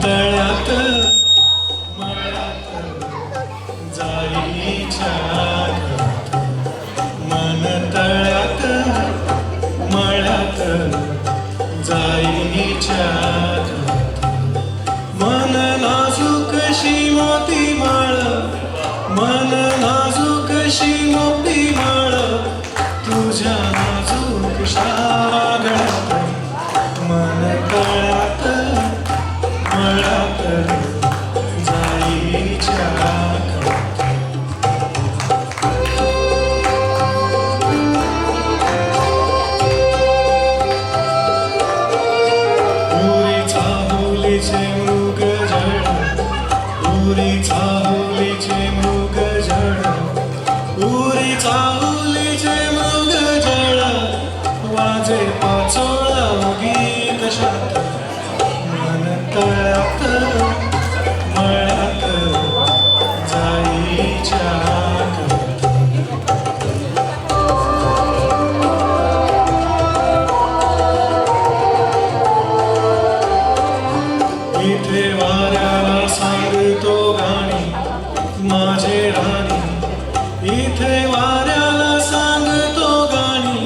तळ्यात मळ्यात जाईच्या घरात, मन तळ्यात मळ्यात जाईच्या घरात, मन नाजूकशी मोती माळ, मन नाजूकशी मोती माळ, तुझ्या नाजूकशा गळ्यात, मन तळ्यात मळ्यात जाईच्या घरात. उरीचा होलीचे मृग जळ, उरीचा होलीचे मृग जळ, उरीचा होलीचे मृग जळ, वाजे पाचोळा गीत शात, मन तळ्यात मळ्यात जाईच्या घरात. इथे वाऱ्याला सांगतो गाणी माझे राणी, इथे वाऱ्याला सांगतो गाणी,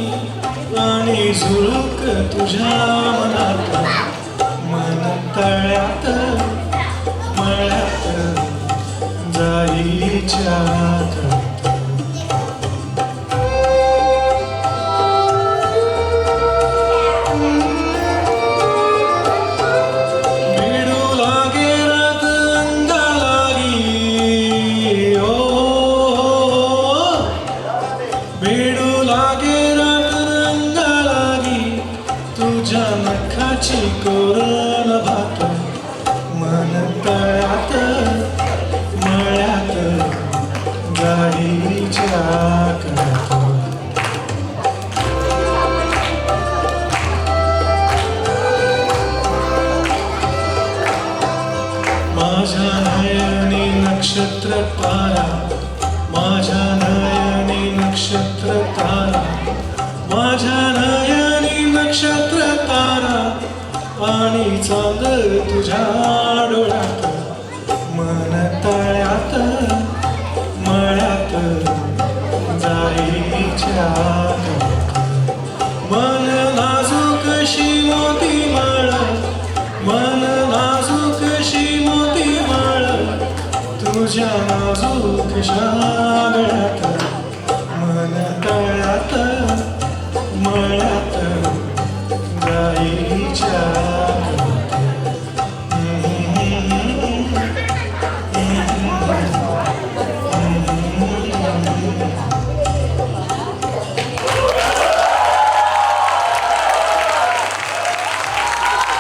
आणि झुळूक तुझ्या मनात, मन तळ्यात मळ्यात जाईच्या घरात. बिडू लागे रात अंगालागी, ओ बिडू लागे रात अंगालागी, तुझ्या नखाची कोरण भात, मन तळ्यात मळ्यात जाईच्या घरात. माझ्या नयनी नक्षत्र तारा, माझ्या नयनी नक्षत्र तारा, माझ्या नयनी नक्षत्र तारा, आणि चांद तुझ्या डोळ्यात, मन तळ्यात मळ्यात जाईच्या घरात. मन नाजूकशी मोती माळ, मन नाजूकशी मोती माळ, तुझ्या नाजूकशा